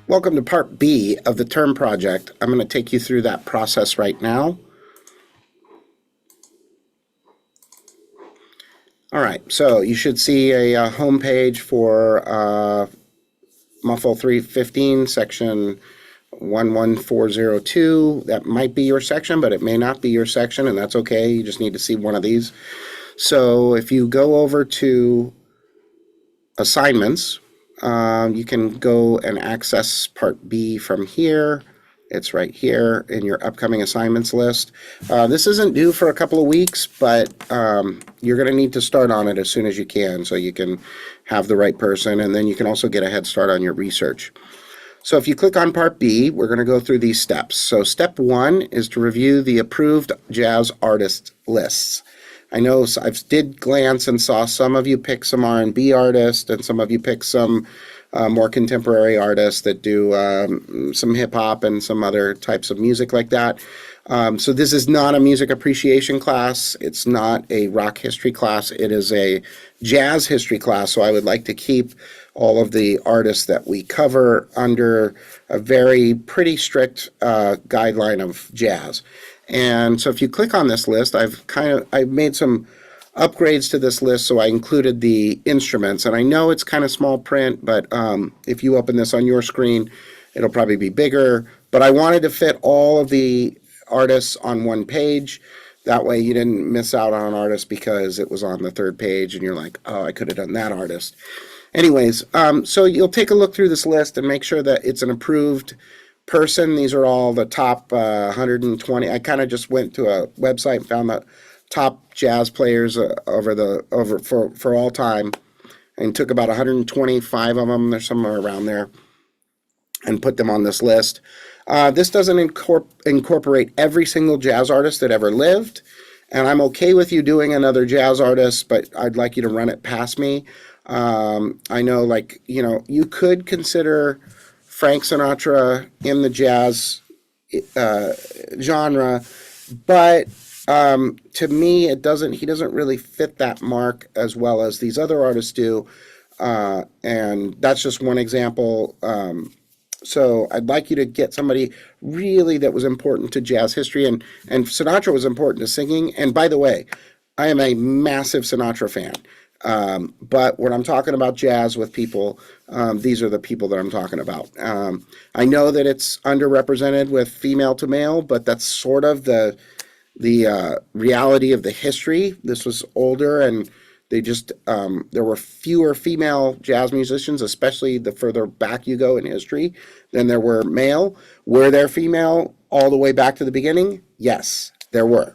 Welcome to part B of the term project. I'm going to take you through that process right now. All right, so you should see a home page for Muffle 315, section 11402. That might be your section, but it may not be your section, and that's okay. You just need to see one of these. So if you go over to assignments, you can go and access part B from here. It's right here in your upcoming assignments list. This isn't due for a couple of weeks, but you're going to need to start on it as soon as you can so you can have the right person, and then you can also get a head start on your research. So if you click on part B, we're going to go through these steps. So step 1 is to review the approved jazz artist lists. I know I did glance and saw some of you pick some R&B artists, and some of you pick some more contemporary artists that do some hip hop and some other types of music like that. So this is not a music appreciation class. It's not a rock history class. It is a jazz history class. So I would like to keep all of the artists that we cover under a very pretty strict guideline of jazz. And so if you click on this list, I've made some upgrades to this list, so I included the instruments. And I know it's kind of small print, but if you open this on your screen, it'll probably be bigger. But I wanted to fit all of the artists on one page. That way you didn't miss out on an artist because it was on the third page and you're like, oh, I could have done that artist. Anyways, so you'll take a look through this list and make sure that it's an approved person. These are all the top 120. I kind of just went to a website and found the top jazz players for all time, and took about 125 of them. There's somewhere around there, and put them on this list. This doesn't incorporate every single jazz artist that ever lived, and I'm okay with you doing another jazz artist, but I'd like you to run it past me. I know, like, you could consider Frank Sinatra in the jazz genre, but to me, he doesn't really fit that mark as well as these other artists do, and that's just one example. So I'd like you to get somebody really that was important to jazz history, and Sinatra was important to singing. And by the way, I am a massive Sinatra fan. But when I'm talking about jazz with people, these are the people that I'm talking about. I know that it's underrepresented with female to male, but that's sort of the reality of the history. This was older, and they just there were fewer female jazz musicians, especially the further back you go in history, than there were male. Were there female all the way back to the beginning? Yes, there were.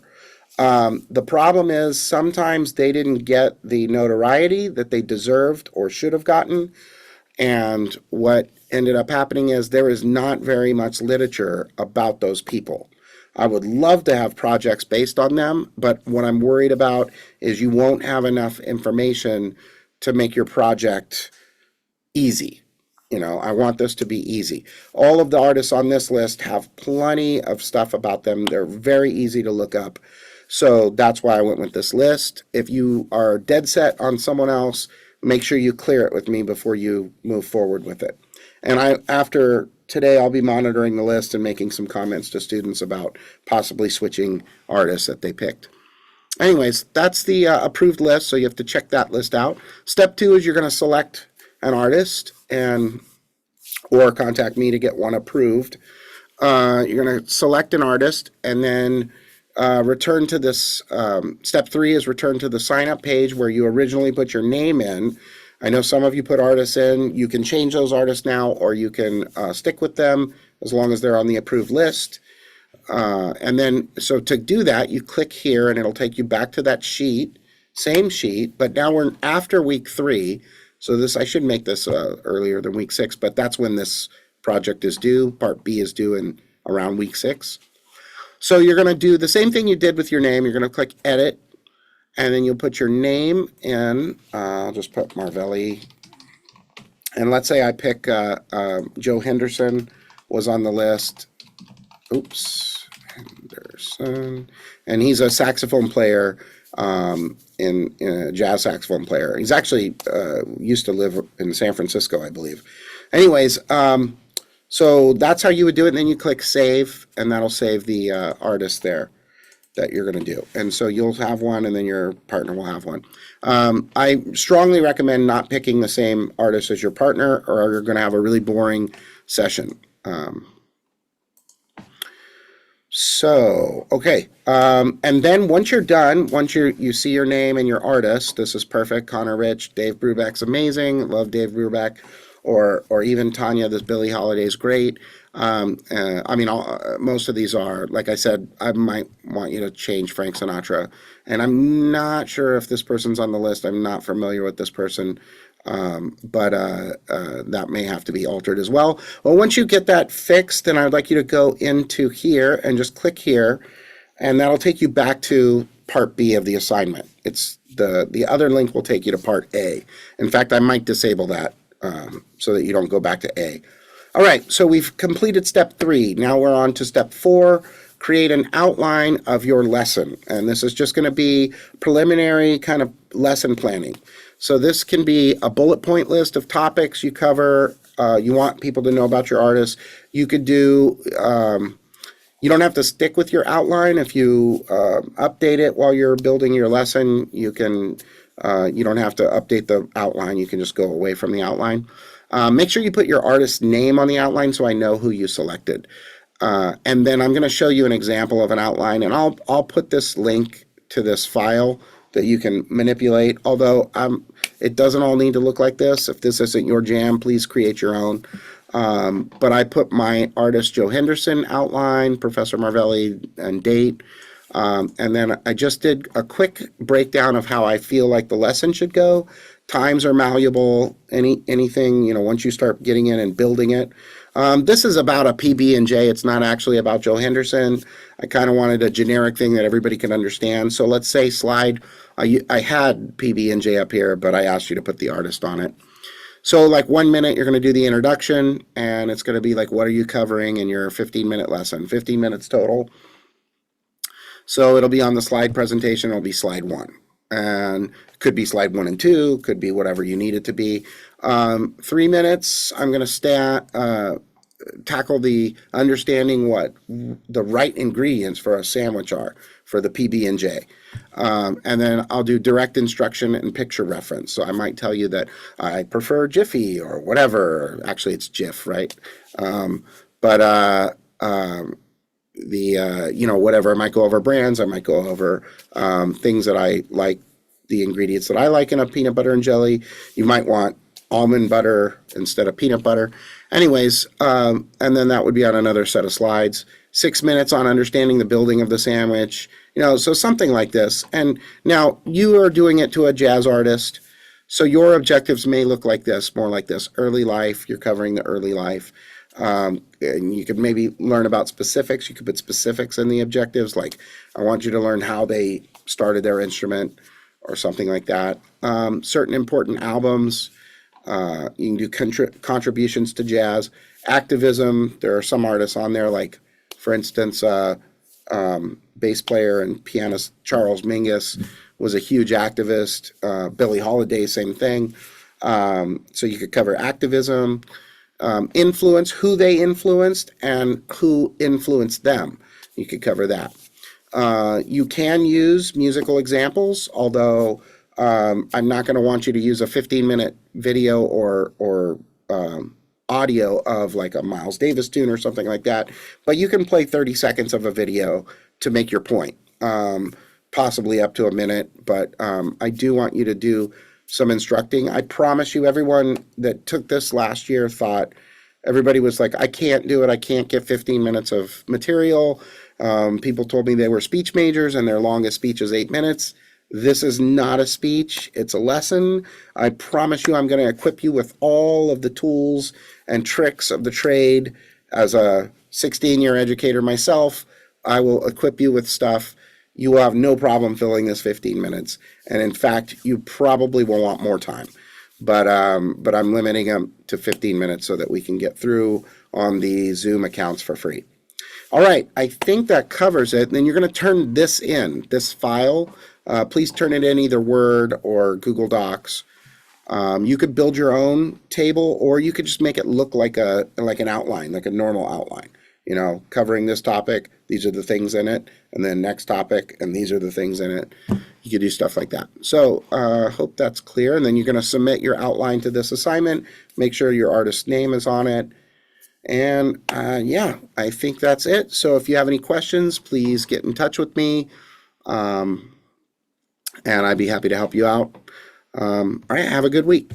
The problem is sometimes they didn't get the notoriety that they deserved or should have gotten. And what ended up happening is there is not very much literature about those people. I would love to have projects based on them, but what I'm worried about is you won't have enough information to make your project easy. I want this to be easy. All of the artists on this list have plenty of stuff about them. They're very easy to look up. So that's why I went with this list. If you are dead set on someone else, make sure you clear it with me before you move forward with it. And after today, I'll be monitoring the list and making some comments to students about possibly switching artists that they picked. Anyways, that's the approved list, so you have to check that list out. Step 2 is you're going to select an artist or contact me to get one approved. You're going to select an artist and then return to this. Step 3 is return to the sign up page where you originally put your name in. I know some of you put artists in. You can change those artists now, or you can stick with them as long as they're on the approved list. And then, so to do that, you click here and it'll take you back to that sheet, same sheet, but now we're after week 3. So I should make this earlier than week 6, but that's when this project is due. Part B is due in around week 6. So you're going to do the same thing you did with your name. You're going to click edit, and then you'll put your name in. I'll just put Marvelli. And let's say I pick Joe Henderson was on the list. Oops, Henderson. And he's a saxophone player, in a jazz saxophone player. He's actually used to live in San Francisco, I believe. Anyways, So that's how you would do it. And then you click save, and that'll save the artist there that you're going to do. And so you'll have one, and then your partner will have one. I strongly recommend not picking the same artist as your partner, or you're going to have a really boring session. Okay. And then once you're done, once you see your name and your artist, this is perfect. Connor Rich, Dave Brubeck's amazing. Love Dave Brubeck. Or even Tanya, this Billie Holiday's great. I mean, most of these are, like I said, I might want you to change Frank Sinatra. And I'm not sure if this person's on the list. I'm not familiar with this person. But that may have to be altered as well. Well, once you get that fixed, then I'd like you to go into here and just click here, and that'll take you back to part B of the assignment. It's the other link will take you to part A. In fact, I might disable that so that you don't go back to A. All right, so we've completed step 3. Now we're on to step 4. Create an outline of your lesson, and this is just going to be preliminary kind of lesson planning. So this can be a bullet point list of topics you cover. You want people to know about your artist. You could do, you don't have to stick with your outline. If you update it while you're building your lesson, you can, you don't have to update the outline. You can just go away from the outline. Make sure you put your artist's name on the outline so I know who you selected. And then I'm going to show you an example of an outline, and I'll put this link to this file that you can manipulate, although it doesn't all need to look like this. If this isn't your jam, please create your own. But I put my artist Joe Henderson outline, Professor Marvelli, and date. And then I just did a quick breakdown of how I feel like the lesson should go. Times are malleable, anything, you know, once you start getting in and building it. This is about a PB&J. It's not actually about Joe Henderson. I kind of wanted a generic thing that everybody can understand. So let's say slide, I had PB&J up here, but I asked you to put the artist on it. So like 1 minute, you're going to do the introduction, and it's going to be like, what are you covering in your 15-minute lesson? 15 minutes total. So it'll be on the slide presentation. It'll be slide 1. And could be slide 1 and 2, could be whatever you need it to be. 3 minutes, I'm going to tackle the understanding what the right ingredients for a sandwich are for the PB&J. And then I'll do direct instruction and picture reference. So I might tell you that I prefer Jiffy or whatever. Actually, it's Jif, right? You know, whatever, I might go over brands, I might go over things that I like, the ingredients that I like in a peanut butter and jelly. You might want almond butter instead of peanut butter. Anyways, and then that would be on another set of slides. 6 minutes on understanding the building of the sandwich, you know, so something like this. And now you are doing it to a jazz artist, so your objectives may look like this, more like this. Early life, you're covering the early life. And you could maybe learn about specifics. You could put specifics in the objectives, like I want you to learn how they started their instrument or something like that. Certain important albums. You can do contributions to jazz. Activism, there are some artists on there, like, for instance, bass player and pianist Charles Mingus was a huge activist. Billie Holiday, same thing. So you could cover activism. Influence, who they influenced and who influenced them. You could cover that. You can use musical examples, although I'm not going to want you to use a 15-minute video or audio of like a Miles Davis tune or something like that. But you can play 30 seconds of a video to make your point, possibly up to a minute. But I do want you to do some instructing. I promise you, everyone that took this last year thought, everybody was like, I can't do it. I can't get 15 minutes of material. People told me they were speech majors and their longest speech is 8 minutes. This is not a speech. It's a lesson. I promise you, I'm going to equip you with all of the tools and tricks of the trade. As a 16-year educator myself, I will equip you with stuff. You will have no problem filling this 15 minutes. And in fact, you probably will want more time. But I'm limiting them to 15 minutes so that we can get through on the Zoom accounts for free. All right, I think that covers it. And then you're going to turn this file. Please turn it in either Word or Google Docs. You could build your own table, or you could just make it look like an outline, like a normal outline. Covering this topic, these are the things in it, and then next topic, and these are the things in it. You could do stuff like that. So hope that's clear. And then you're going to submit your outline to this assignment. Make sure your artist's name is on it. And yeah, I think that's it. So if you have any questions, please get in touch with me, and I'd be happy to help you out. All right, have a good week.